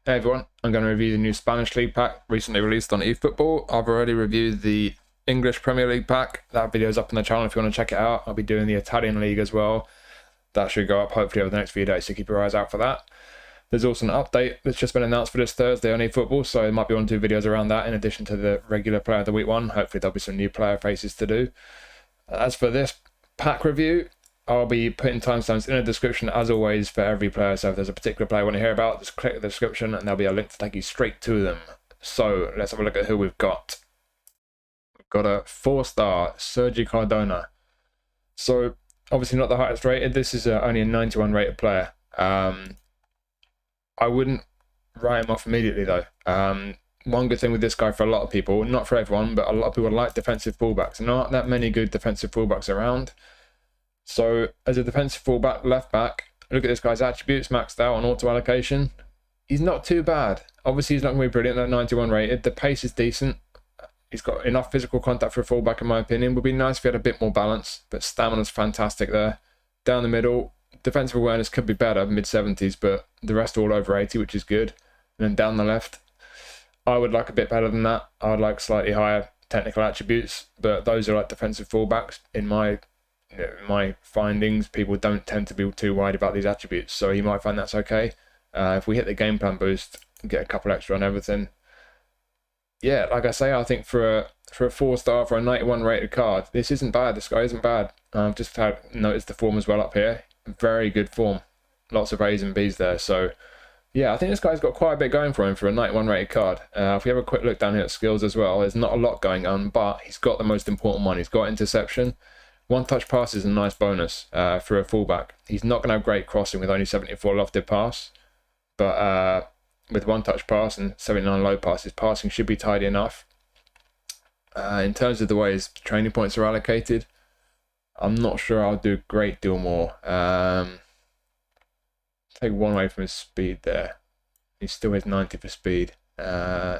Hey everyone, I'm going to review the new Spanish League pack recently released on eFootball. I've already reviewed the English Premier League pack. That video is up on the channel if you want to check it out. I'll be doing the Italian League as well. That should go up hopefully over the next few days, so keep your eyes out for that. There's also an update that's just been announced for this Thursday on eFootball, so there might be 1 or 2 videos around that in addition to the regular Player of the Week one. Hopefully there'll be some new player faces to do. As for this pack review, I'll be putting timestamps in the description as always for every player, so if there's a particular player you want to hear about, just click the description and there'll be a link to take you straight to them. So let's have a look at who we've got. We've got a 4-star Sergi Cardona. So obviously not the highest rated, this is only a 91 rated player. I wouldn't write him off immediately though. One good thing with this guy for a lot of people, not for everyone, but a lot of people like defensive fullbacks. Not that many good defensive fullbacks around. So as a defensive fullback, left back, look at this guy's attributes maxed out on auto allocation. He's not too bad. Obviously he's not going to be brilliant at 91 rated. The pace is decent. He's got enough physical contact for a fullback in my opinion. Would be nice if he had a bit more balance, but stamina's fantastic there. Down the middle, defensive awareness could be better, mid-70s, but the rest all over 80, which is good. And then down the left, I would like a bit better than that. I would like slightly higher technical attributes, but those are like defensive fullbacks in my findings. People don't tend to be too worried about these attributes, so you might find that's okay. If we hit the game plan boost, get a couple extra on everything. Yeah, like I say, I think for a 4-star for a 91 rated card, this isn't bad. This guy isn't bad. I've just noticed the form as well up here. Very good form. Lots of A's and B's there. So yeah, I think this guy's got quite a bit going for him for a 91 rated card. If we have a quick look down here at skills as well, there's not a lot going on, but he's got the most important one. He's got interception. One-touch pass is a nice bonus for a fullback. He's not going to have great crossing with only 74 lofted pass, but with one-touch pass and 79 low pass, his passing should be tidy enough. In terms of the way his training points are allocated, I'm not sure I'll do a great deal more. Take one away from his speed there. He still has 90 for speed. I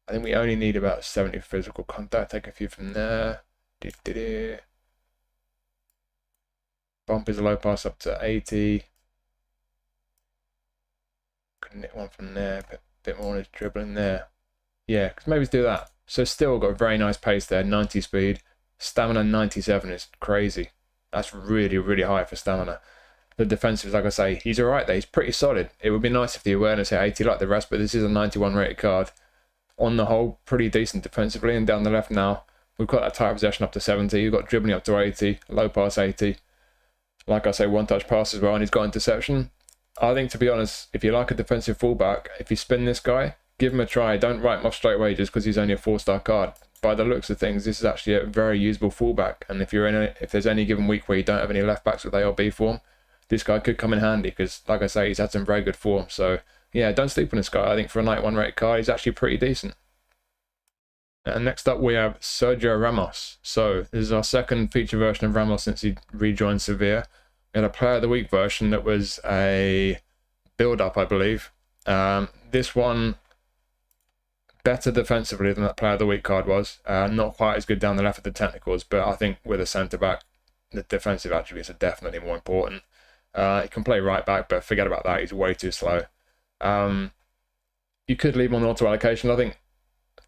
think we only need about 70 for physical contact. Take a few from there. Bump his low pass up to 80. Could nick one from there, but a bit more on his dribbling there. Yeah, because maybe do that. So still got a very nice pace there, 90 speed. Stamina 97 is crazy. That's really, really high for stamina. The defensive, like I say, he's alright there. He's pretty solid. It would be nice if the awareness hit 80 like the rest, but this is a 91 rated card. On the whole, pretty decent defensively. And down the left now, we've got that tight possession up to 70. We've got dribbling up to 80. Low pass 80. Like I say, one-touch pass as well. And he's got interception. I think, to be honest, if you like a defensive fullback, if you spin this guy, give him a try. Don't write him off straight away just because he's only a 4-star card. By the looks of things, this is actually a very usable fullback. And if there's any given week where you don't have any left backs with A or B form, this guy could come in handy because, like I say, he's had some very good form. So, yeah, don't sleep on this guy. I think for a 91 rated card, he's actually pretty decent. And next up, we have Sergio Ramos. So, this is our second feature version of Ramos since he rejoined Sevilla. We had a Player of the Week version that was a build-up, I believe. This one, better defensively than that Player of the Week card was. Not quite as good down the left of the technicals, but I think with a centre-back, the defensive attributes are definitely more important. He can play right back, but forget about that. He's way too slow. You could leave him on auto allocation. I think,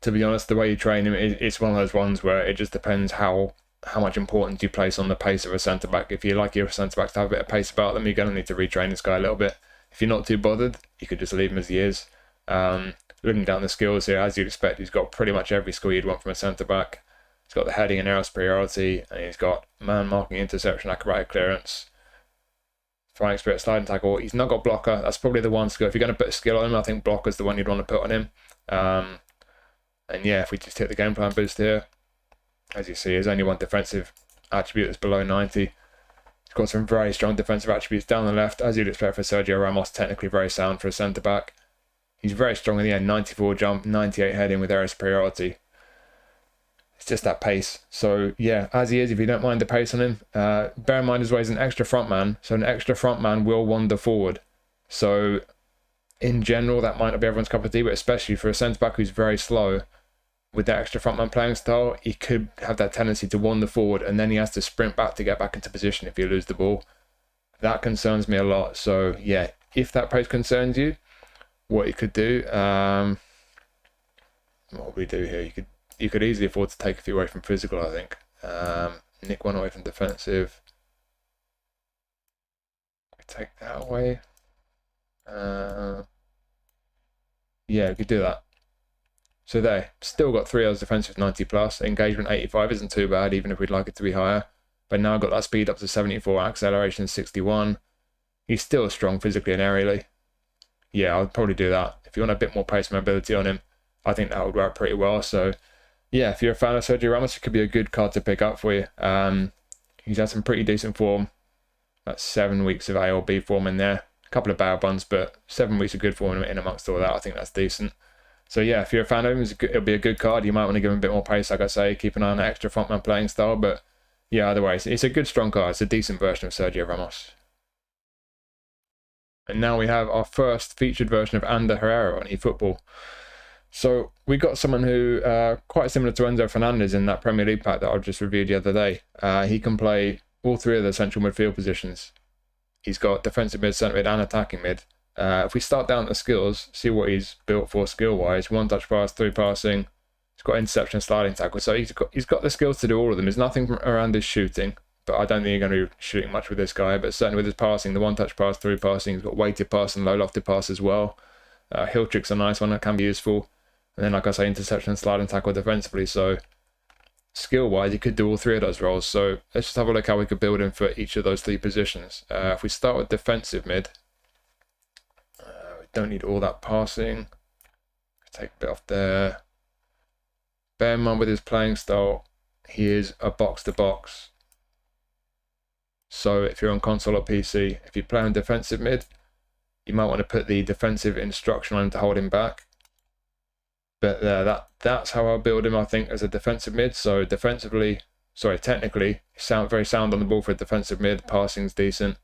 to be honest, the way you train him, it's one of those ones where it just depends how much importance you place on the pace of a centre-back. If you like your centre-backs to have a bit of pace about them, you're going to need to retrain this guy a little bit. If you're not too bothered, you could just leave him as he is. Looking down the skills here, as you'd expect, he's got pretty much every skill you'd want from a centre-back. He's got the heading and aerial superiority, and he's got man marking, interception, acrobatic clearance, fighting spirit, sliding tackle. He's not got blocker. That's probably the one skill. If you're going to put a skill on him, I think blocker's the one you'd want to put on him. And yeah, if we just hit the game plan boost here, as you see, there's only one defensive attribute that's below 90. He's got some very strong defensive attributes down the left, as you'd expect for Sergio Ramos, technically very sound for a centre-back. He's very strong in the end, 94 jump, 98 heading with aerial superiority. It's just that pace. So yeah, as he is, if you don't mind the pace on him, bear in mind as well he's an extra front man, so an extra front man will wander forward. So in general, that might not be everyone's cup of tea, but especially for a centre-back who's very slow, with that extra frontman playing style, he could have that tendency to wander forward and then he has to sprint back to get back into position if you lose the ball. That concerns me a lot. So yeah, if that pace concerns you, what he could do. What would we do here? You could easily afford to take a few away from physical, I think. Nick one away from defensive. Take that away. Yeah, we could do that. So there, still got 3 hours defensive 90 plus. Engagement 85 isn't too bad, even if we'd like it to be higher. But now I've got that speed up to 74, acceleration 61. He's still strong physically and aerially. Yeah, I'd probably do that. If you want a bit more pace and mobility on him, I think that would work pretty well. So yeah, if you're a fan of Sergio Ramos, it could be a good card to pick up for you. He's had some pretty decent form. That's 7 weeks of A or B form in there. A couple of bad ones, but 7 weeks of good form in amongst all that. I think that's decent. So yeah, if you're a fan of him, it'll be a good card. You might want to give him a bit more pace, like I say. Keep an eye on that extra frontman playing style. But yeah, otherwise, it's a good, strong card. It's a decent version of Sergio Ramos. And now we have our first featured version of Ander Herrera on eFootball. So we got someone who, quite similar to Enzo Fernandez in that Premier League pack that I just reviewed the other day. He can play all 3 of the central midfield positions. He's got defensive mid, centre mid and attacking mid. If we start down the skills, see what he's built for skill-wise. 1 touch pass, 3 passing. He's got interception, sliding tackle. So he's got the skills to do all of them. There's nothing around his shooting, but I don't think you're going to be shooting much with this guy. But certainly with his passing, the 1 touch pass, 3 passing. He's got weighted pass and low lofted pass as well. Heel trick's a nice one that can be useful. And then, like I say, interception and sliding tackle defensively. So skill-wise, he could do all 3 of those roles. So let's just have a look how we could build him for each of those 3 positions. If we start with defensive mid, we don't need all that passing. Take a bit off there. Bear in mind with his playing style, he is a box-to-box. So if you're on console or PC, if you play on defensive mid, you might want to put the defensive instruction on him to hold him back. But that's how I'll build him, I think, as a defensive mid. So technically, very sound on the ball for a defensive mid. Passing's decent.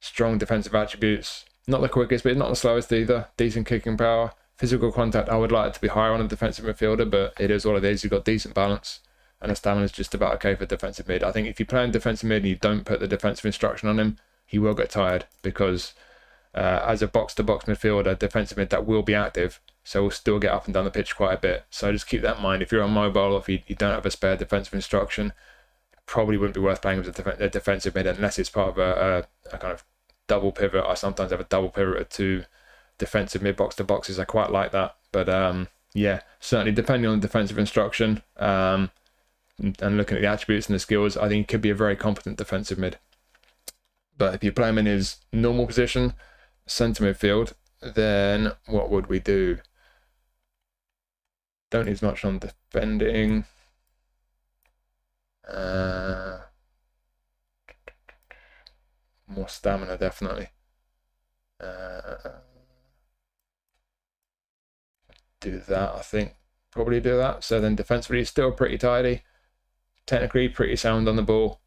Strong defensive attributes. Not the quickest, but not the slowest either. Decent kicking power. Physical contact, I would like it to be higher on a defensive midfielder, but it is what it is. You've got decent balance. And the stamina's just about okay for defensive mid. I think if you play in defensive mid and you don't put the defensive instruction on him, he will get tired because as a box-to-box midfielder, defensive mid, that will be active. So we'll still get up and down the pitch quite a bit. So just keep that in mind. If you're on mobile or if you don't have a spare defensive instruction, it probably wouldn't be worth playing with a defensive mid unless it's part of a kind of double pivot. I sometimes have a double pivot or 2 defensive mid box to boxes. I quite like that. But yeah, certainly depending on the defensive instruction and looking at the attributes and the skills, I think he could be a very competent defensive mid. But if you play him in his normal position, centre midfield, then what would we do? Don't need as much on defending. More stamina, definitely. Do that, I think. Probably do that. So then defensively, still pretty tidy. Technically, pretty sound on the ball.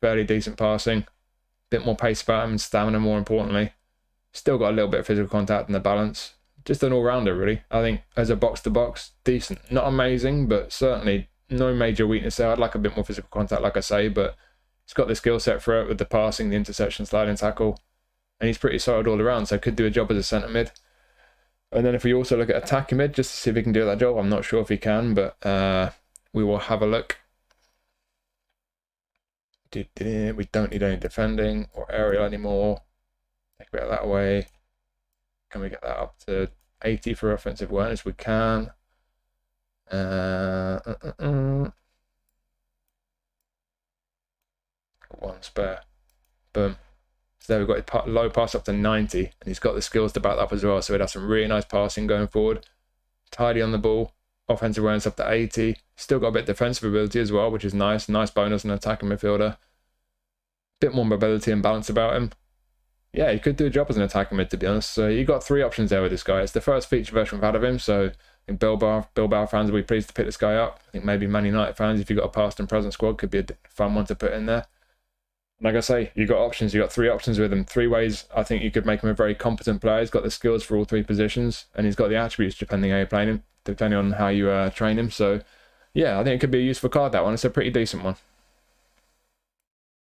Fairly decent passing. Bit more pace about him and stamina, more importantly. Still got a little bit of physical contact and the balance. Just an all-rounder, really. I think as a box-to-box, decent. Not amazing, but certainly no major weakness there. I'd like a bit more physical contact, like I say, but he's got the skill set for it with the passing, the interception, sliding tackle, and he's pretty solid all around, so could do a job as a centre mid. And then if we also look at attacking mid, just to see if he can do that job, I'm not sure if he can, but we will have a look. We don't need any defending or aerial anymore. Take a bit of that away. Can we get that up to 80 for offensive awareness? We can. One spare. Boom. So there we've got his low pass up to 90, and he's got the skills to back that up as well. So he'd have some really nice passing going forward. Tidy on the ball. Offensive awareness up to 80. Still got a bit of defensive ability as well, which is nice. Nice bonus on an attacking midfielder. Bit more mobility and balance about him. Yeah, he could do a job as an attacking mid, to be honest. So you got 3 options there with this guy. It's the first feature version we've had of him, so I think Bilbao fans will be pleased to pick this guy up. I think maybe Man United fans, if you've got a past and present squad, could be a fun one to put in there. Like I say, you've got options. You've got 3 options with him. 3 ways I think you could make him a very competent player. He's got the skills for all 3 positions, and he's got the attributes depending how you're playing him, depending on how you train him. So yeah, I think it could be a useful card, that one. It's a pretty decent one.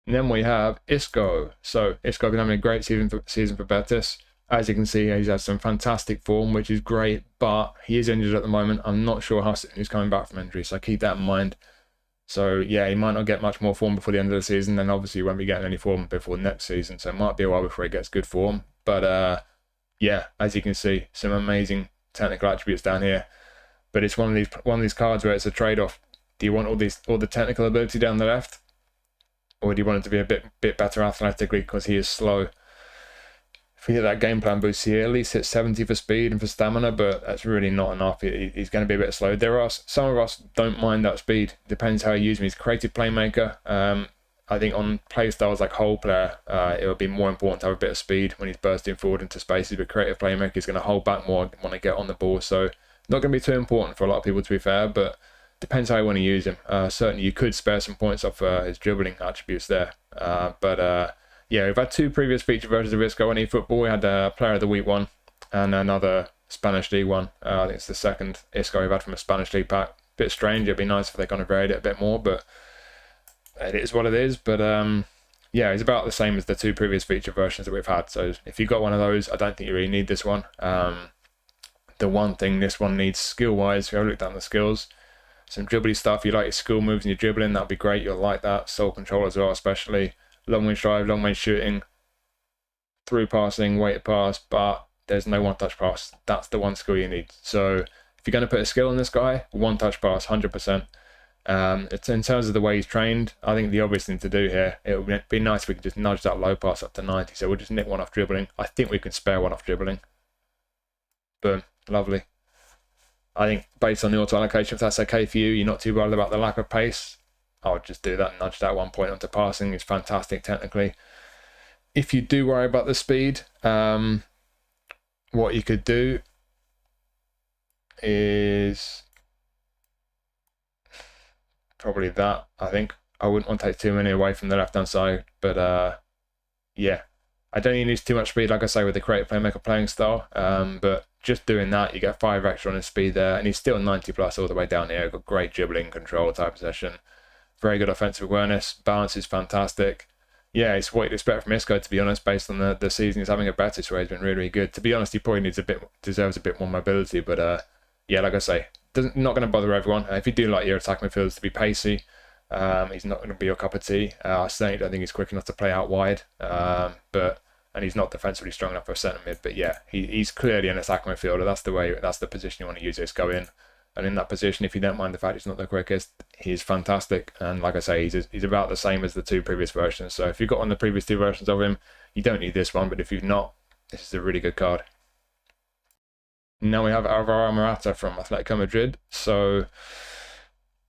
And then we have Isco. So Isco been having a great season for Betis. As you can see, he's had some fantastic form, which is great, but he is injured at the moment. I'm not sure how soon he's coming back from injury, so keep that in mind. So yeah, he might not get much more form before the end of the season, then obviously he won't be getting any form before next season, so it might be a while before he gets good form. But yeah, as you can see, some amazing technical attributes down here. But it's one of these cards where it's a trade-off. Do you want all the technical ability down the left, or do you want it to be a bit better athletically because he is slow? If we get that game plan boost here, at least hit 70 for speed and for stamina, but that's really not enough. He's going to be a bit slow. Some of us don't mind that speed. Depends how you use him. He's a creative playmaker. I think on play styles like whole player, it would be more important to have a bit of speed when he's bursting forward into spaces. But creative playmaker is going to hold back more when they get on the ball. So not going to be too important for a lot of people, to be fair, but depends how you want to use him. Certainly you could spare some points off his dribbling attributes there. Yeah, we've had two previous feature versions of Isco on eFootball. We had a Player of the Week one and another Spanish League one. I think it's the second Isco we've had from a Spanish League pack. Bit strange. It'd be nice if they kind of varied it a bit more, but it is what it is. But yeah, it's about the same as the two previous feature versions that we've had. So if you've got one of those, I don't think you really need this one. The one thing this one needs skill-wise, if you have looked down the skills, some dribbly stuff. You like your skill moves and your dribbling, that'd be great. You'll like that. Soul control as well, especially. Long range drive, long range shooting, through passing, weighted pass, but there's no one-touch pass. That's the one skill you need. So if you're going to put a skill on this guy, one-touch pass, 100%. It's in terms of the way he's trained, I think the obvious thing to do here, it would be nice if we could just nudge that low pass up to 90. So we'll just nick one off dribbling. I think we can spare one off dribbling. Boom, lovely. I think based on the auto allocation, if that's okay for you, you're not too worried about the lack of pace, I would just do that, nudge that 1 point onto passing. It's fantastic technically. If you do worry about the speed, what you could do is probably that. I think I wouldn't want to take too many away from the left-hand side, but yeah, I don't think he needs too much speed, like I say, with the creative playmaker playing style. But just doing that, you get 5 extra on his speed there, and he's still 90 plus all the way down here. Got great dribbling, control, type possession. Very good offensive awareness. Balance is fantastic. Yeah, it's what you'd expect from Isco, to be honest, based on the season he's having at Betis, where he's been really, really good. To be honest, he probably deserves a bit more mobility, but yeah, like I say, not going to bother everyone. If you do like your attack midfielders to be pacey, he's not going to be your cup of tea. I certainly don't think he's quick enough to play out wide, and he's not defensively strong enough for a centre mid. But yeah, he's clearly an attack midfielder. That's the position you want to use Isco in. And in that position, if you don't mind the fact he's not the quickest, he's fantastic. And like I say, he's about the same as the two previous versions. So if you've got one of the previous two versions of him, you don't need this one. But if you've not, this is a really good card. Now we have Álvaro Morata from Atletico Madrid. So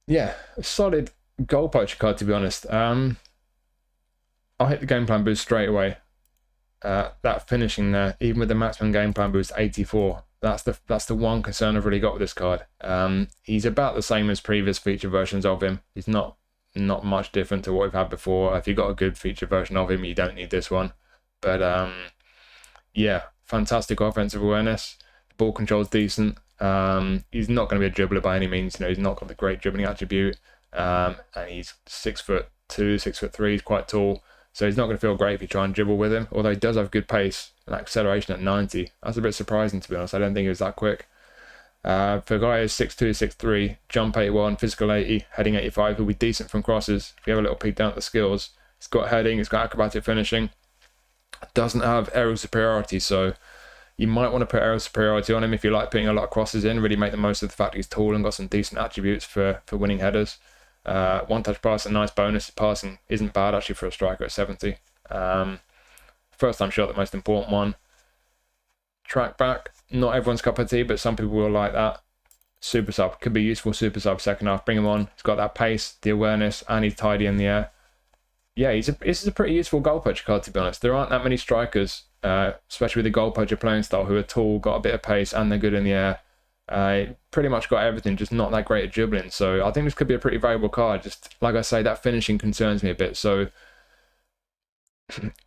yeah, a solid goal poacher card, to be honest. I'll hit the game plan boost straight away. That finishing there, even with the maximum game plan boost 84, that's the one concern I've really got with this card. He's about the same as previous feature versions of him. He's not much different to what we've had before. If you've got a good feature version of him, you don't need this one. But yeah, fantastic offensive awareness. The ball control's decent. He's not going to be a dribbler by any means. You know, he's not got the great dribbling attribute. And he's 6'2", 6'3", he's quite tall. So he's not going to feel great if you try and dribble with him, although he does have good pace and acceleration at 90. That's a bit surprising, to be honest. I don't think he was that quick. For a guy who's 6'2", 6'3", jump 81, physical 80, heading 85, he'll be decent from crosses. If you have a little peek down at the skills, he's got heading, he's got acrobatic finishing. Doesn't have aerial superiority, so you might want to put aerial superiority on him if you like putting a lot of crosses in, really make the most of the fact he's tall and got some decent attributes for winning headers. One touch pass, a nice bonus. Passing isn't bad actually for a striker at 70. First time shot, the most important one. Track back, not everyone's cup of tea, but some people will like that. Super sub, could be useful. Super sub second half, bring him on. He's got that pace, the awareness, and he's tidy in the air. Yeah, this is a pretty useful goal poacher card, to be honest. There aren't that many strikers, especially with the goal poacher playing style, who are tall, got a bit of pace, and they're good in the air. Pretty much got everything, just not that great at dribbling. So I think this could be a pretty valuable card. Just like I say, that finishing concerns me a bit. So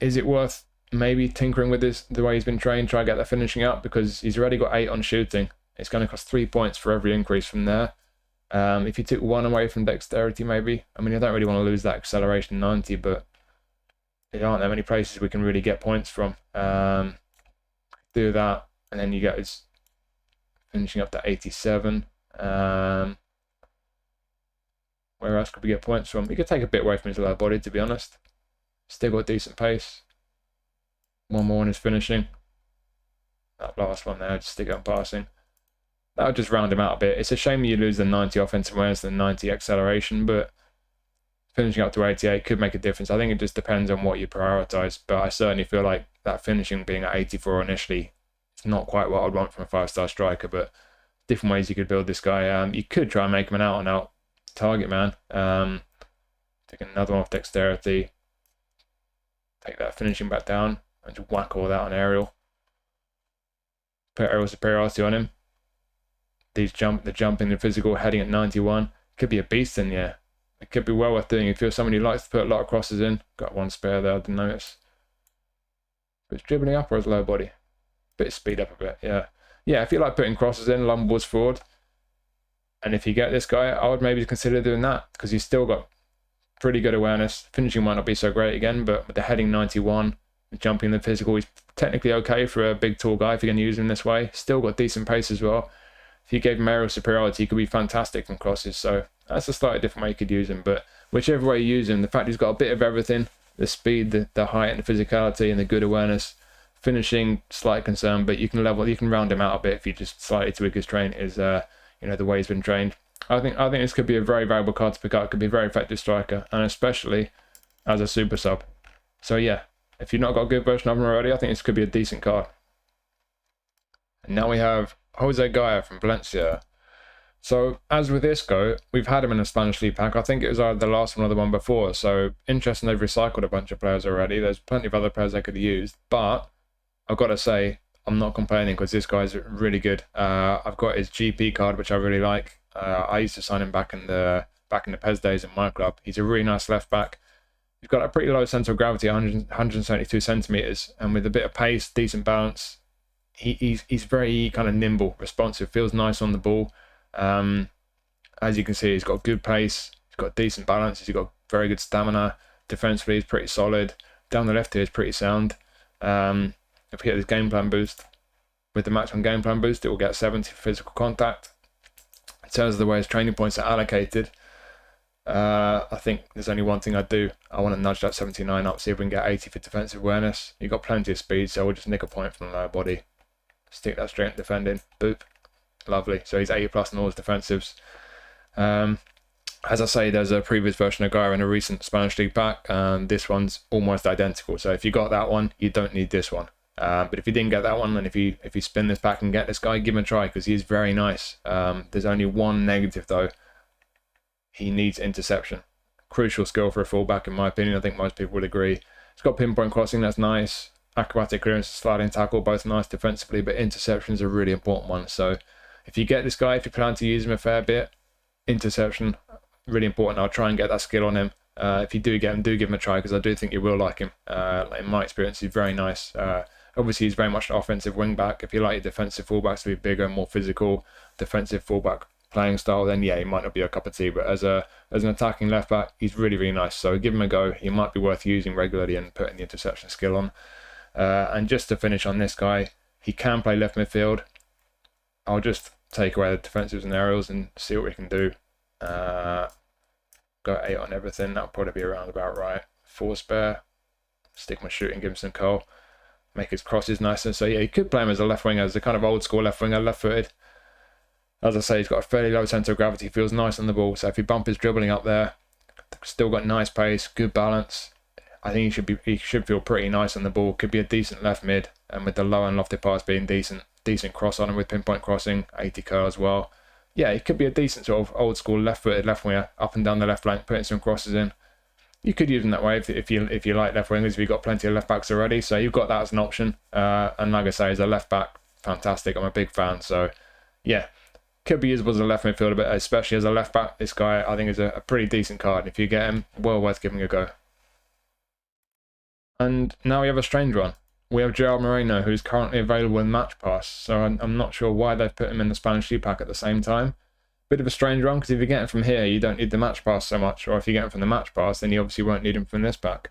is it worth maybe tinkering with this, the way he's been trained, try to get that finishing up? Because he's already got 8 on shooting. It's going to cost 3 points for every increase from there. If you took 1 away from dexterity, maybe. I mean, I don't really want to lose that acceleration 90, but there aren't that many places we can really get points from. Do that, and then you get his finishing up to 87. Where else could we get points from? We could take a bit away from his lower body, to be honest. Still got decent pace. One more on his finishing. That last one there, just stick it on passing. That would just round him out a bit. It's a shame you lose the 90 offensive awareness and the 90 acceleration, but finishing up to 88 could make a difference. I think it just depends on what you prioritise, but I certainly feel like that finishing being at 84 initially, it's not quite what I'd want from a 5-star striker, but different ways you could build this guy. You could try and make him an out-and-out target man. Take another one off dexterity. Take that finishing back down and just whack all that on aerial. Put aerial superiority on him. The jumping, the physical, heading at 91. Could be a beast in here. It could be well worth doing if you're someone who likes to put a lot of crosses in. Got one spare there, I didn't notice. But it's dribbling up or his low body? Bit of speed up a bit, yeah. Yeah, if you like putting crosses in, long balls forward, and if you get this guy, I would maybe consider doing that, because he's still got pretty good awareness. Finishing might not be so great again, but with the heading 91, jumping the physical, he's technically okay for a big tall guy if you're going to use him this way. Still got decent pace as well. If you gave him aerial superiority, he could be fantastic from crosses, so that's a slightly different way you could use him. But whichever way you use him, the fact he's got a bit of everything, the speed, the height and the physicality and the good awareness, finishing, slight concern, but you can round him out a bit if you just slightly tweak his train, is the way he's been trained. I think this could be a very valuable card to pick up. It could be a very effective striker, and especially as a super sub. So yeah, if you've not got a good version of him already, I think this could be a decent card. And now we have José Gayà from Valencia. So as with Isco, we've had him in a Spanish League pack. I think it was either the last one or the one before. So interesting, they've recycled a bunch of players already. There's plenty of other players they could have used, but I've got to say I'm not complaining because this guy's really good. I've got his GP card, which I really like. I used to sign him back in the PES days at my club. He's a really nice left back. He's got a pretty low centre of gravity, 172 centimetres, and with a bit of pace, decent balance. He's very kind of nimble, responsive, feels nice on the ball. As you can see, he's got good pace, he's got decent balance, he's got very good stamina. Defensively, he's pretty solid. Down the left here, he's pretty sound. If we get this game plan boost, with the maximum game plan boost, it will get 70 for physical contact. In terms of the way his training points are allocated, I think there's only one thing I'd do. I want to nudge that 79 up, see if we can get 80 for defensive awareness. You've got plenty of speed, so we'll just nick a point from the lower body. Stick that straight in defending. Boop. Lovely. So he's 80 plus in all his defensives. As I say, there's a previous version of Gayà in a recent Spanish League pack, and this one's almost identical. So if you got that one, you don't need this one. But if you didn't get that one, then if you spin this pack and get this guy, give him a try because he is very nice. There's only one negative though. He needs interception. Crucial skill for a fullback, in my opinion. I think most people would agree. He's got pinpoint crossing, that's nice. Acrobatic clearance, sliding tackle, both nice defensively, but interception is a really important one. So if you get this guy, if you plan to use him a fair bit, interception, really important. I'll try and get that skill on him. If you do get him, do give him a try because I do think you will like him. In my experience, he's very nice. Obviously, he's very much an offensive wing back. If you like your defensive fullbacks to be bigger, more physical, defensive fullback playing style, then yeah, he might not be a cup of tea. But as an attacking left back, he's really, really nice. So give him a go. He might be worth using regularly and putting the interception skill on. And just to finish on this guy, he can play left midfield. I'll just take away the defensives and aerials and see what we can do. Go 8 on everything. That'll probably be around about right. 4 spare. Stick my shooting, give him some coal. Make his crosses nicer. So yeah, you could play him as a left winger, as a kind of old school left winger, left footed. As I say, he's got a fairly low centre of gravity, feels nice on the ball. So if you bump his dribbling up there, still got nice pace, good balance. I think he should feel pretty nice on the ball. Could be a decent left mid, and with the low and lofted pass being decent cross on him with pinpoint crossing, 80 curl as well. Yeah, it could be a decent sort of old school left footed left winger, up and down the left flank, putting some crosses in. You could use him that way if you like left wingers, if you've got plenty of left backs already. So you've got that as an option. And like I say, as a left back, fantastic. I'm a big fan. So yeah, could be usable as a left midfielder, but especially as a left back, this guy I think is a pretty decent card. If you get him, well worth giving a go. And now we have a strange one. We have Gerard Moreno, who's currently available in Match Pass. So I'm not sure why they've put him in the Spanish League pack at the same time. Bit of a strange one, because if you get him from here, you don't need the Match Pass so much. Or if you get him from the Match Pass, then you obviously won't need him from this pack.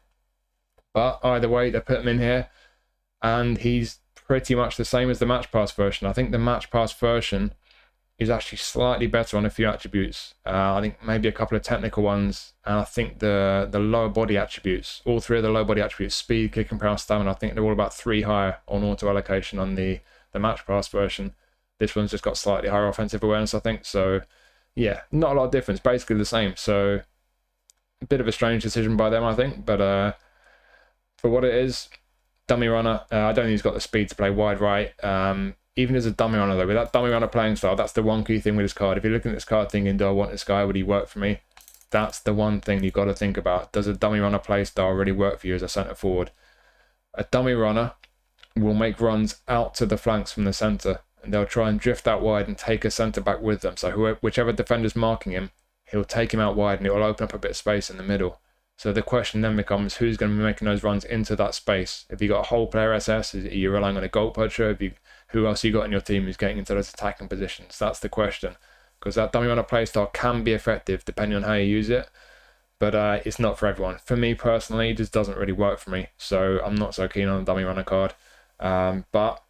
But either way, they put him in here. And he's pretty much the same as the match pass version. I think the match pass version is actually slightly better on a few attributes. I think maybe a couple of technical ones, and I think the lower body attributes, all three of the lower body attributes, speed, kicking power, stamina, I think they're all about 3 higher on auto allocation on the match pass version. This one's just got slightly higher offensive awareness, I think. So yeah, not a lot of difference, basically the same. So a bit of a strange decision by them, I think, but for what it is, dummy runner. I don't think he's got the speed to play wide right. Even as a dummy runner, though, with that dummy runner playing style, that's the one key thing with this card. If you're looking at this card thinking, do I want this guy? Would he work for me? That's the one thing you've got to think about. Does a dummy runner play style really work for you as a centre forward? A dummy runner will make runs out to the flanks from the centre, and they'll try and drift out wide and take a centre back with them. So whichever defender's marking him, he'll take him out wide and it will open up a bit of space in the middle. So the question then becomes, who's going to be making those runs into that space? If you got a whole player SS, are you relying on a goal poacher? Who else you got in your team who's getting into those attacking positions? That's the question. Because that dummy runner play style can be effective depending on how you use it, but it's not for everyone. For me personally, it just doesn't really work for me. So I'm not so keen on the dummy runner card. But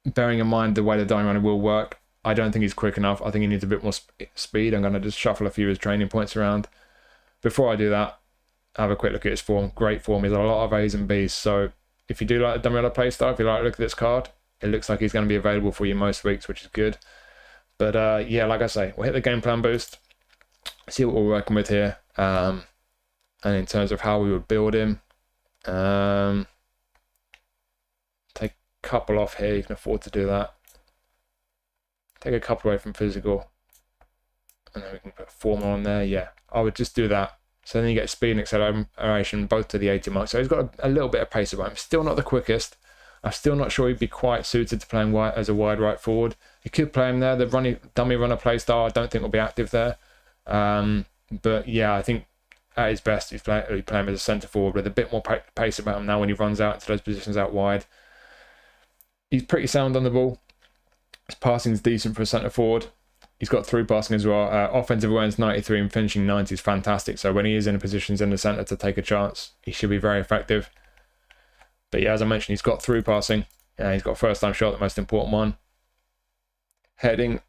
bearing in mind the way the dummy runner will work, I don't think he's quick enough. I think he needs a bit more speed. I'm going to just shuffle a few of his training points around. Before I do that, have a quick look at his form. Great form. He's a lot of A's and B's. So if you do like the dummy runner play style, if you like to look at this card, it looks like he's going to be available for you most weeks, which is good. But yeah, like I say, we'll hit the game plan boost, see what we're working with here. And in terms of how we would build him, take a couple off here. You can afford to do that. Take a couple away from physical. And then we can put form on there. Yeah, I would just do that. So then you get speed and acceleration both to the 80 mark. So he's got a little bit of pace about him. Still not the quickest. I'm still not sure he'd be quite suited to playing as a wide right forward. You could play him there. The dummy runner play style I don't think will be active there. But yeah, I think at his best you play him as a centre forward with a bit more pace about him now when he runs out into those positions out wide. He's pretty sound on the ball. His passing's decent for a centre forward. He's got through passing as well. Offensive awareness 93 and finishing 90 is fantastic. So when he is in positions in the centre to take a chance, he should be very effective. But yeah, as I mentioned, he's got through passing. He's got first time shot, the most important one. Heading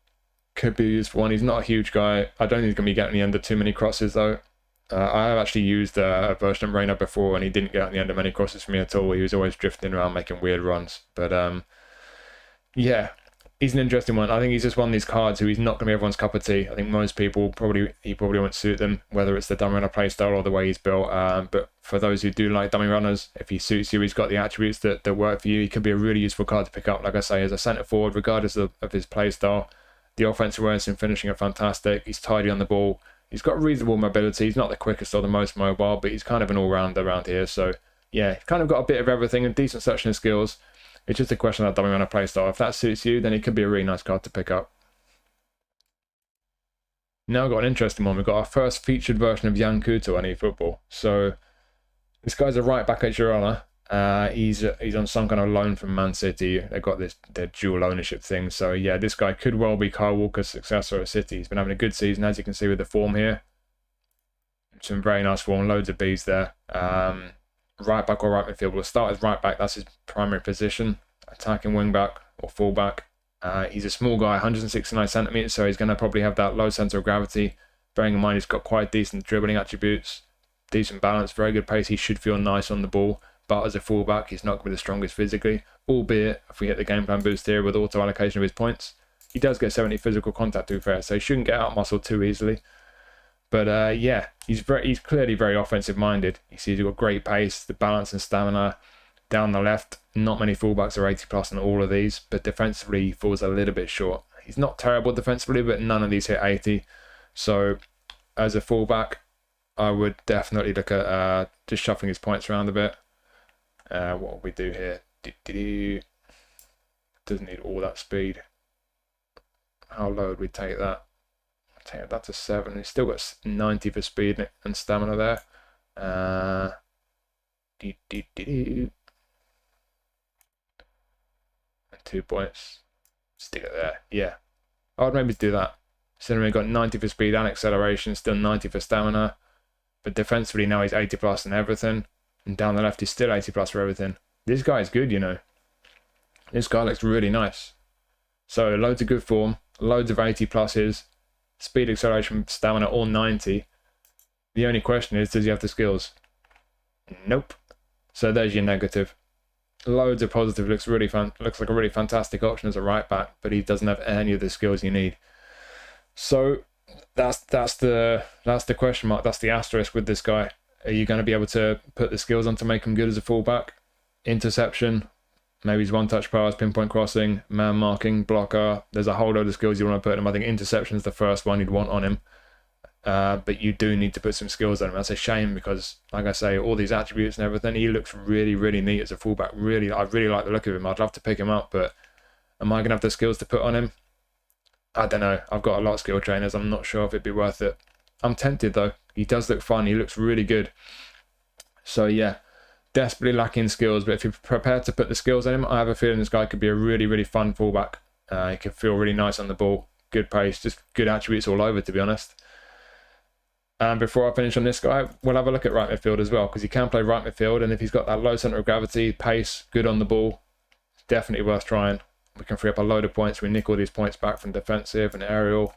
could be a useful one. He's not a huge guy. I don't think he's going to be getting the end of too many crosses though. I have actually used a version of Reina before and he didn't get on the end of many crosses for me at all. He was always drifting around making weird runs. But yeah, he's an interesting one. I think he's just one of these cards who he's not going to be everyone's cup of tea. I think most people he probably won't suit them, whether it's the dummy runner play style or the way he's built. But for those who do like dummy runners, if he suits you, he's got the attributes that work for you. He could be a really useful card to pick up, like I say, as a centre forward, regardless of his play style. The offensive awareness and finishing are fantastic. He's tidy on the ball. He's got reasonable mobility. He's not the quickest or the most mobile, but he's kind of an all-rounder around here. So yeah, he's kind of got a bit of everything and decent searching skills. It's just a question of that dummy runner play style. If that suits you, then it could be a really nice card to pick up. Now we've got an interesting one. We've got our first featured version of Couto on eFootball. So this guy's a right back at Girona. He's on some kind of loan from Man City. They've got their dual ownership thing. So yeah, this guy could well be Kyle Walker's successor at City. He's been having a good season, as you can see with the form here. Some very nice form, loads of Bs there. Right back or right midfield. We'll start as right back. That's his primary position. Attacking wing back or full back. He's a small guy, 169 centimeters, so he's going to probably have that low center of gravity. Bearing in mind he's got quite decent dribbling attributes, decent balance, very good pace. He should feel nice on the ball, but as a full back, he's not going to be the strongest physically. Albeit, if we hit the game plan boost here with auto allocation of his points, he does get 70 physical contact to be fair, so he shouldn't get out muscled too easily. But yeah, he's clearly very offensive minded. You see he's got great pace, the balance and stamina. Down the left, not many fullbacks are 80 plus in all of these, but defensively he falls a little bit short. He's not terrible defensively, but none of these hit 80. So as a fullback, I would definitely look at just shuffling his points around a bit. What will we do here? Doesn't need all that speed. How low would we take that? Take that to 7. He's still got 90 for speed and stamina there. 2 points. Stick it there. Yeah. I would maybe do that. So we've got 90 for speed and acceleration, still 90 for stamina. But defensively now he's 80 plus and everything. And down the left he's still 80 plus for everything. This guy is good, you know. This guy looks really nice. So loads of good form, loads of 80 pluses, speed, acceleration, stamina, all 90. The only question is, does he have the skills? Nope. So there's your negative. Loads of positive. Looks like a really fantastic option as a right back, but he doesn't have any of the skills you need. So that's the question mark. That's the asterisk with this guy. Are you going to be able to put the skills on to make him good as a fullback? Interception, maybe he's one-touch pass, pinpoint crossing, man marking, blocker. There's a whole load of skills you want to put on him. I think interception is the first one you'd want on him. But you do need to put some skills on him. That's a shame because, like I say, all these attributes and everything, he looks really, really neat as a fullback. I really like the look of him. I'd love to pick him up, but am I going to have the skills to put on him? I don't know. I've got a lot of skill trainers. I'm not sure if it'd be worth it. I'm tempted, though. He does look fun. He looks really good. So, yeah, desperately lacking skills. But if you're prepared to put the skills on him, I have a feeling this guy could be a really, really fun fullback. He could feel really nice on the ball. Good pace. Just good attributes all over, to be honest. And before I finish on this guy, we'll have a look at right midfield as well, because he can play right midfield, and if he's got that low centre of gravity, pace, good on the ball, it's definitely worth trying. We can free up a load of points. We nick all these points back from defensive and aerial.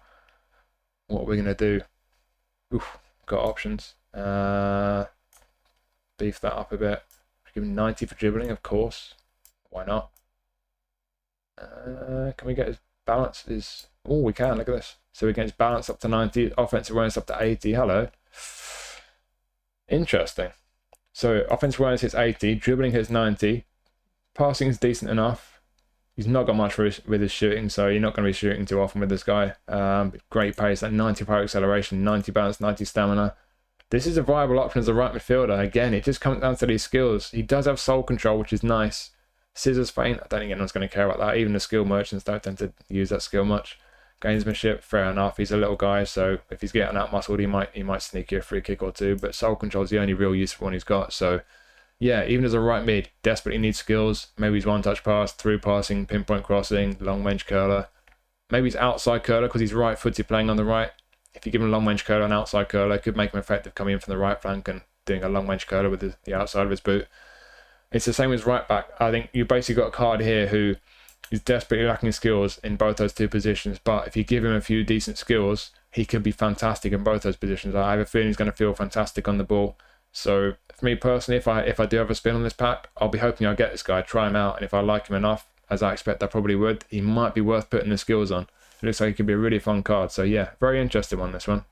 What are we going to do? Oof, got options. Beef that up a bit. Give him 90 for dribbling, of course. Why not? Can we get his balance? Oh, we can. Look at this. So we get his balance up to 90, offensive awareness up to 80. Hello. Interesting. So offensive awareness hits 80, dribbling hits 90, passing is decent enough. He's not got much with his shooting, so you're not going to be shooting too often with this guy. Great pace, like 90 power acceleration, 90 balance, 90 stamina. This is a viable option as a right midfielder. Again, it just comes down to these skills. He does have soul control, which is nice. Scissors feint, I don't think anyone's going to care about that. Even the skill merchants don't tend to use that skill much. Gamesmanship, fair enough. He's a little guy, so if he's getting out muscled, he might sneak you a free kick or two. But soul control is the only real useful one he's got. So, yeah, even as a right mid, desperately needs skills. Maybe he's one-touch pass, through passing, pinpoint crossing, long-range curler. Maybe he's outside curler because he's right-footed playing on the right. If you give him a long-range curler and outside curler, it could make him effective coming in from the right flank and doing a long-range curler with the outside of his boot. It's the same as right back. I think you basically got a card here who is desperately lacking skills in both those two positions, but if you give him a few decent skills, he could be fantastic in both those positions. I have a feeling he's going to feel fantastic on the ball. So for me personally, if I do have a spin on this pack, I'll be hoping I'll get this guy, try him out, and if I like him enough, as I expect I probably would, he might be worth putting the skills on. It looks like it could be a really fun card. So yeah, very interested on this one.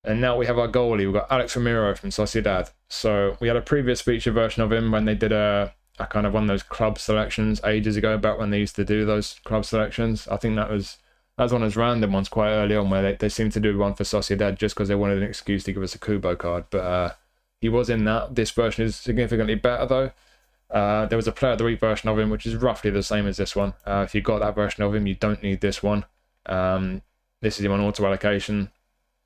And now we have our goalie. We've got Álex Remiro from Sociedad. So we had a previous feature version of him when they did a kind of one of those club selections ages ago, back when they used to do those club selections. I think that was one of those random ones quite early on where they seemed to do one for Sociedad just because they wanted an excuse to give us a Kubo card. But he was in that. This version is significantly better though. There was a Player of the Week version of him, which is roughly the same as this one. If you got that version of him, you don't need this one. This is him on auto allocation.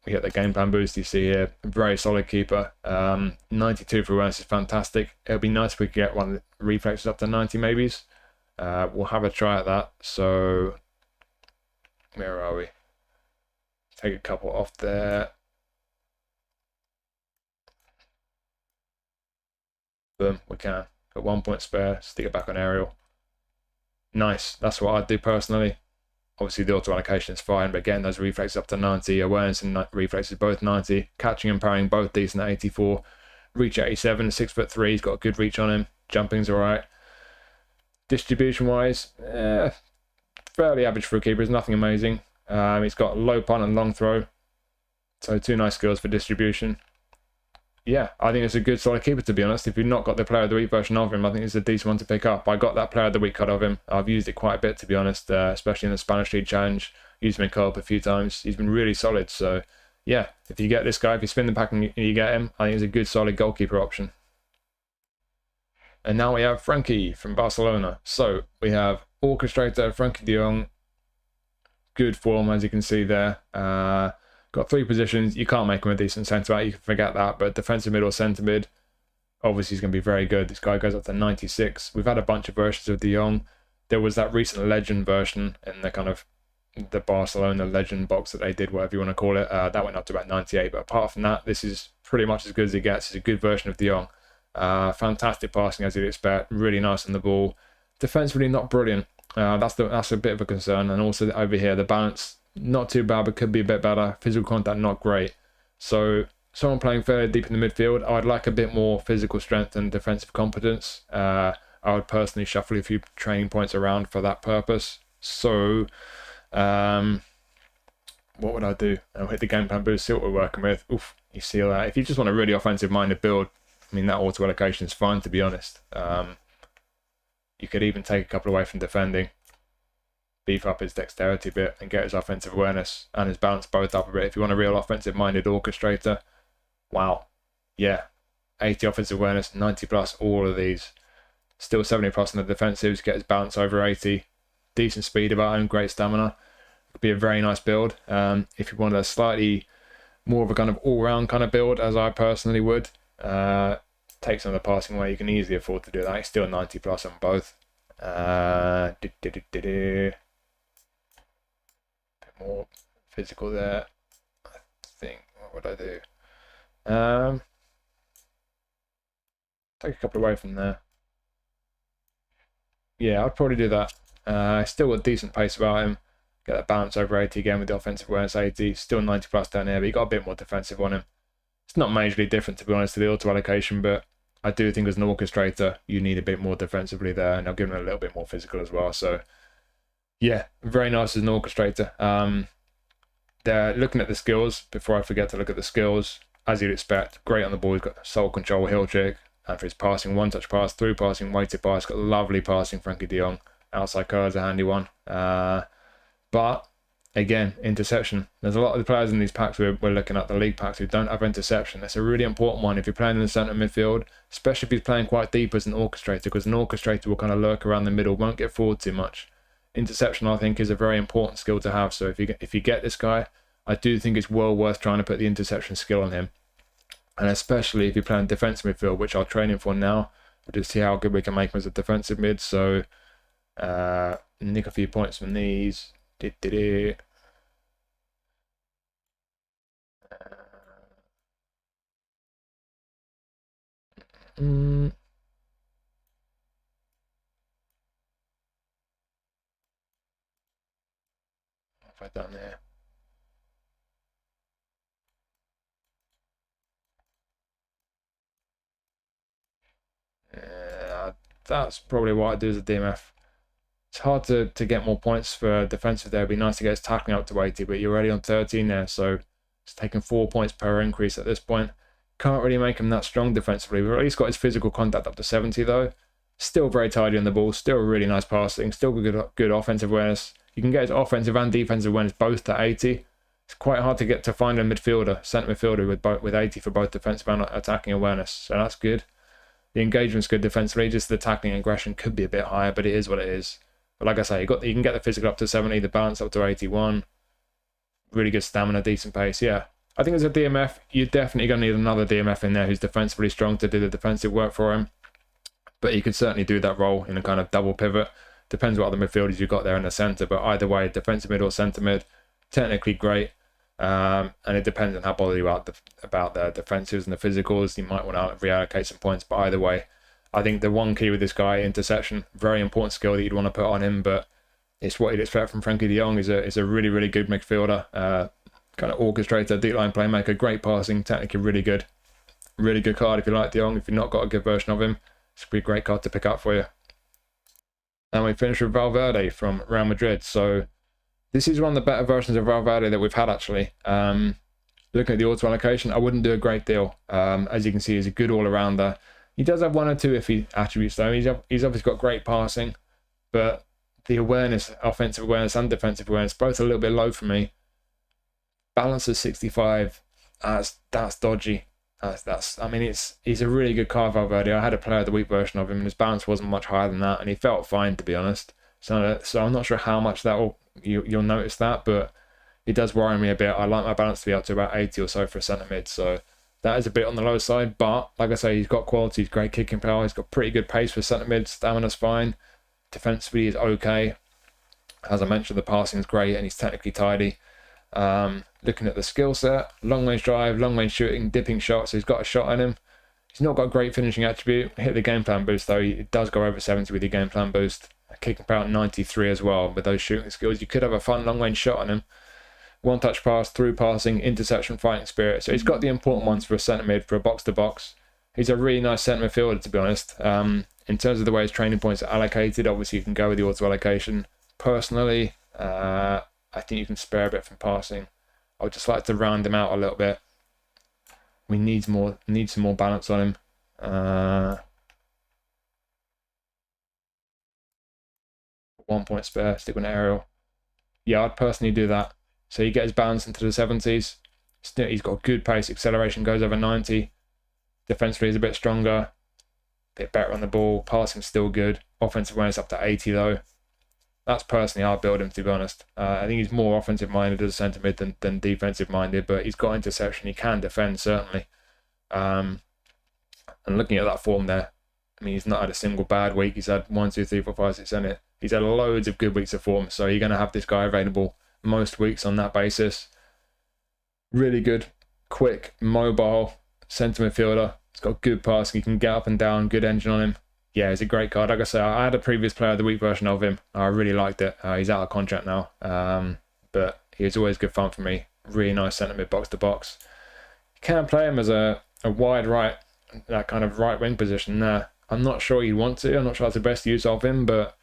We get the game plan boost you see here. Very solid keeper. 92 for awareness is fantastic. It would be nice if we could get one of the reflexes up to 90 maybes. We'll have a try at that. So, where are we? Take a couple off there. Boom, we can. Got 1 point spare, stick it back on aerial. Nice, that's what I'd do personally. Obviously the auto allocation is fine, but again, those reflexes up to 90, awareness and reflexes both 90, catching and parrying both decent at 84, reach 87, 6'3", he's got a good reach on him, jumping's alright. Distribution wise, fairly average for a keeper, it's nothing amazing. He's got low punt and long throw, so two nice skills for distribution. Yeah, I think it's a good solid keeper, to be honest. If you've not got the Player of the Week version of him, I think it's a decent one to pick up. I got that Player of the Week card of him. I've used it quite a bit, to be honest, especially in the Spanish League Challenge. Used him in co-op a few times. He's been really solid. So, yeah, if you get this guy, if you spin the pack and you get him, I think it's a good solid goalkeeper option. And now we have Frankie from Barcelona. So, we have Orchestrator, Frankie de Jong. Good form, as you can see there. Got three positions. You can't make him a decent centre-back. You can forget that. But defensive mid or centre mid, obviously he's going to be very good. This guy goes up to 96. We've had a bunch of versions of de Jong. There was that recent legend version in the kind of the Barcelona legend box that they did, whatever you want to call it. That went up to about 98. But apart from that, this is pretty much as good as it gets. It's a good version of de Jong. Fantastic passing, as you'd expect. Really nice on the ball. defensively not brilliant. That's a bit of a concern. And also over here, the balance not too bad, but could be a bit better. Physical contact not great. So someone playing fairly deep in the midfield, I'd like a bit more physical strength and defensive competence. I would personally shuffle a few training points around for that purpose. So what would I do? I'll hit the game plan boost, see what we're working with. Oof, you see that. If you just want a really offensive-minded build, I mean, that auto allocation is fine, to be honest. You could even take a couple away from defending, beef up his dexterity a bit, and get his offensive awareness and his balance both up a bit. If you want a real offensive-minded orchestrator, wow. Yeah, 80 offensive awareness, 90 plus, all of these. Still 70 plus on the defensives, get his balance over 80. Decent speed about him, great stamina. Could be a very nice build. If you wanted a slightly more of a kind of all-round kind of build, as I personally would, take some of the passing away, you can easily afford to do that. It's still 90 plus on both. Bit more physical there. I think, what would I do? Take a couple away from there. Yeah, I'd probably do that. Still got decent pace about him. Get that balance over 80 again with the offensive awareness 80. Still 90 plus down here, but you got a bit more defensive on him. It's not majorly different, to be honest, to the auto allocation, but I do think as an orchestrator, you need a bit more defensively there, and I'll give him a little bit more physical as well. So, yeah, very nice as an orchestrator. They're looking at the skills. Before I forget to look at the skills, as you'd expect, great on the ball. He's got soul control, heel trick, and for his passing, one-touch pass, through passing, weighted pass. Got lovely passing, Frankie de Jong. Outside curl is a handy one. But again, interception. There's a lot of the players in these packs we're looking at, the league packs, who don't have interception. That's a really important one if you're playing in the centre midfield, especially if he's playing quite deep as an orchestrator, because an orchestrator will kind of lurk around the middle, won't get forward too much. Interception, I think, is a very important skill to have. So if you get this guy, I do think it's well worth trying to put the interception skill on him. And especially if you're playing defensive midfield, which I'll train him for now. We'll just see how good we can make him as a defensive mid. So nick a few points from these. Avoid down there. That's probably what I do as a DMF. It's hard to get more points for defensive there. It'd be nice to get his tackling up to 80, but you're already on 13 there, so it's taking 4 points per increase at this point. Can't really make him that strong defensively. We've at least got his physical contact up to 70 though. Still very tidy on the ball, still really nice passing, still good offensive awareness. You can get his offensive and defensive awareness both to 80. It's quite hard to find a midfielder, centre midfielder with 80 for both defensive and attacking awareness, so that's good. The engagement's good defensively, just the tackling aggression could be a bit higher, but it is what it is. But like I say, you can get the physical up to 70, the balance up to 81. Really good stamina, decent pace. Yeah, I think as a DMF, you're definitely going to need another DMF in there who's defensively strong to do the defensive work for him. But you could certainly do that role in a kind of double pivot. Depends what other midfielders you've got there in the centre. But either way, defensive mid or centre mid, technically great. And it depends on how bothered you are about the defensives and the physicals. You might want to reallocate some points. But either way, I think the one key with this guy, interception, very important skill that you'd want to put on him, but it's what you'd expect from Frankie de Jong. Is a really, really good midfielder, kind of orchestrator, deep line playmaker, great passing, technically really good card if you like de Jong. If you've not got a good version of him, it's a great card to pick up for you. And we finish with Valverde from Real Madrid. So this is one of the better versions of Valverde that we've had actually. Looking at the auto allocation, I wouldn't do a great deal. As you can see, he's a good all-arounder. He does have one or two iffy attributes though. He's obviously got great passing, but the awareness, offensive awareness and defensive awareness, both a little bit low for me. Balance of 65, that's dodgy. I mean, he's a really good card, Valverde. I had a player of the week version of him, and his balance wasn't much higher than that, and he felt fine, to be honest. So I'm not sure how much you'll notice that, but it does worry me a bit. I like my balance to be up to about 80 or so for a centre mid, so that is a bit on the low side. But like I say, he's got quality, he's great kicking power, he's got pretty good pace for centre mid, stamina's fine, defensively is okay. As I mentioned, the passing is great, and he's technically tidy. Looking at the skill set, long range drive, long range shooting, dipping shots. So he's got a shot in him. He's not got a great finishing attribute. Hit the game plan boost though. It does go over 70 with your game plan boost. Kicking power 93 as well with those shooting skills. You could have a fun long range shot on him. One touch pass, through passing, interception, fighting spirit. So he's got the important ones for a centre mid, for a box to box. He's a really nice centre midfielder, to be honest. In terms of the way his training points are allocated, obviously you can go with the auto allocation. Personally, I think you can spare a bit from passing. I would just like to round him out a little bit. We need some more balance on him. 1 point spare, stick with an aerial. Yeah, I'd personally do that. So you get his balance into the 70s. He's got good pace, acceleration goes over 90. Defensively is a bit stronger, a bit better on the ball. Passing's still good. Offensive awareness up to 80 though. That's personally how I build him, to be honest. I think he's more offensive minded as a centre mid than defensive minded, but he's got interception. He can defend, certainly. And looking at that form there, I mean, he's not had a single bad week. He's had 1, 2, 3, 4, 5, 6, 7, 8. He's had loads of good weeks of form, so you're going to have this guy available most weeks on that basis. Really good, quick, mobile centre midfielder. He's got good passing. He can get up and down, good engine on him. Yeah, he's a great card. Like I say, I had a previous player of the week version of him. I really liked it. He's out of contract now, but he was always good fun for me. Really nice centre mid, box to box. You can play him as a wide right, that kind of right wing position there. I'm not sure you'd want to. I'm not sure that's the best use of him, but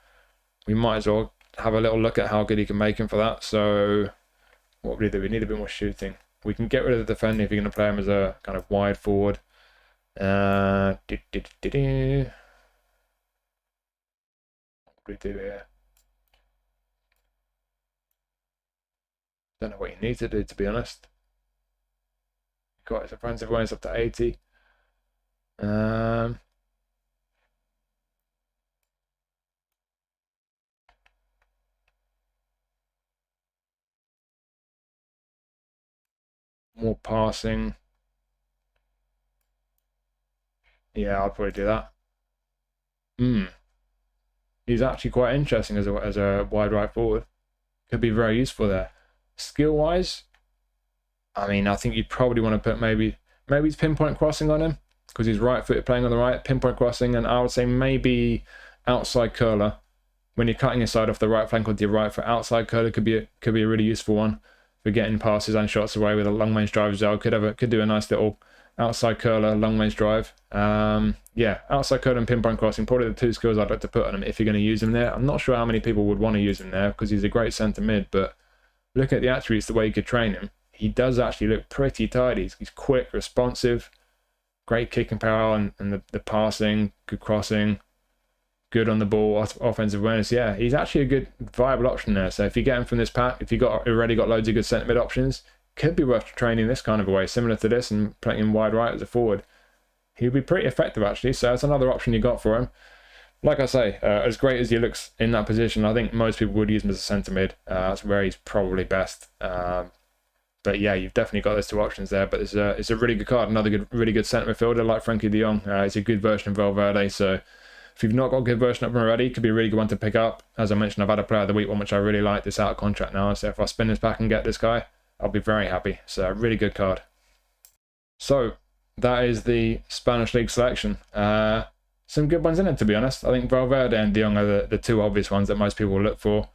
we might as well have a little look at how good he can make him for that. So what would we do? We need a bit more shooting. We can get rid of the defending if you're going to play him as a kind of wide forward. What do we do here? Don't know what you need to do, to be honest. Got his offensive awareness up to 80. More passing. Yeah, I'll probably do that. He's actually quite interesting as a wide right forward. Could be very useful there. Skill wise, I mean, I think you'd probably want to put maybe he's pinpoint crossing on him because he's right footed playing on the right, pinpoint crossing, and I would say maybe outside curler. When you're cutting inside off the right flank onto your right foot, outside curler could be a really useful one for getting passes and shots away with a long range drive as well. Could do a nice little outside curler, long range drive. Yeah, outside curler and pinpoint crossing, probably the two skills I'd like to put on him if you're going to use him there. I'm not sure how many people would want to use him there because he's a great centre mid, but looking at the attributes, the way you could train him, he does actually look pretty tidy. He's quick, responsive, great kicking power and the passing, good crossing, good on the ball, offensive awareness. Yeah, he's actually a good, viable option there. So if you get him from this pack, if you've already got loads of good centre mid options, could be worth training this kind of a way, similar to this, and playing him wide right as a forward. He'll be pretty effective, actually. So that's another option you got for him. Like I say, as great as he looks in that position, I think most people would use him as a centre mid. That's where he's probably best. But yeah, you've definitely got those two options there. But it's a really good card. Another really good centre midfielder like Frenkie de Jong. It's a good version of Valverde. So if you've not got a good version of him already, it could be a really good one to pick up. As I mentioned, I've had a player of the week one, which I really like. This out of contract now. So if I spin this back and get this guy, I'll be very happy. So a really good card. So that is the Spanish League selection. Some good ones in it, to be honest. I think Valverde and de Jong are the two obvious ones that most people will look for.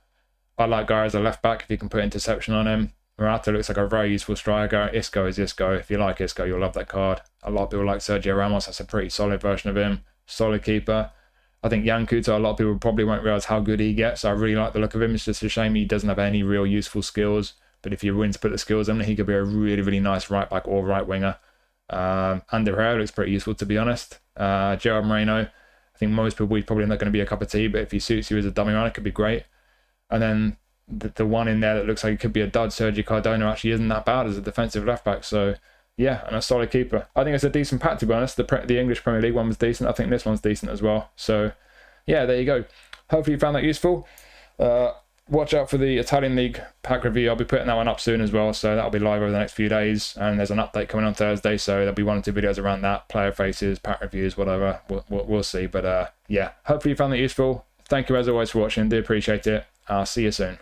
I like Gayà as a left back if you can put interception on him. Morata looks like a very useful striker. Isco is Isco. If you like Isco, you'll love that card. A lot of people like Sergio Ramos. That's a pretty solid version of him. Solid keeper. I think Couto, a lot of people probably won't realise how good he gets. I really like the look of him. It's just a shame he doesn't have any real useful skills. But if you're willing to put the skills in, he could be a really, really nice right back or right winger. And Herrera looks pretty useful, to be honest. Gerard Moreno, I think most people, he's probably not going to be a cup of tea, but if he suits you as a dummy runner, it could be great. And then the one in there that looks like it could be a dud, Sergi Cardona, actually isn't that bad as a defensive left back. So yeah, and a solid keeper. I think it's a decent pack, to be honest. The English Premier League one was decent. I think this one's decent as well. So yeah, there you go. Hopefully you found that useful. Watch out for the Italian League pack review. I'll be putting that one up soon as well, so that'll be live over the next few days. And there's an update coming on Thursday, so there'll be 1 or 2 videos around that, player faces, pack reviews, whatever. We'll see. But yeah, hopefully you found that useful. Thank you as always for watching. Do appreciate it. I'll see you soon.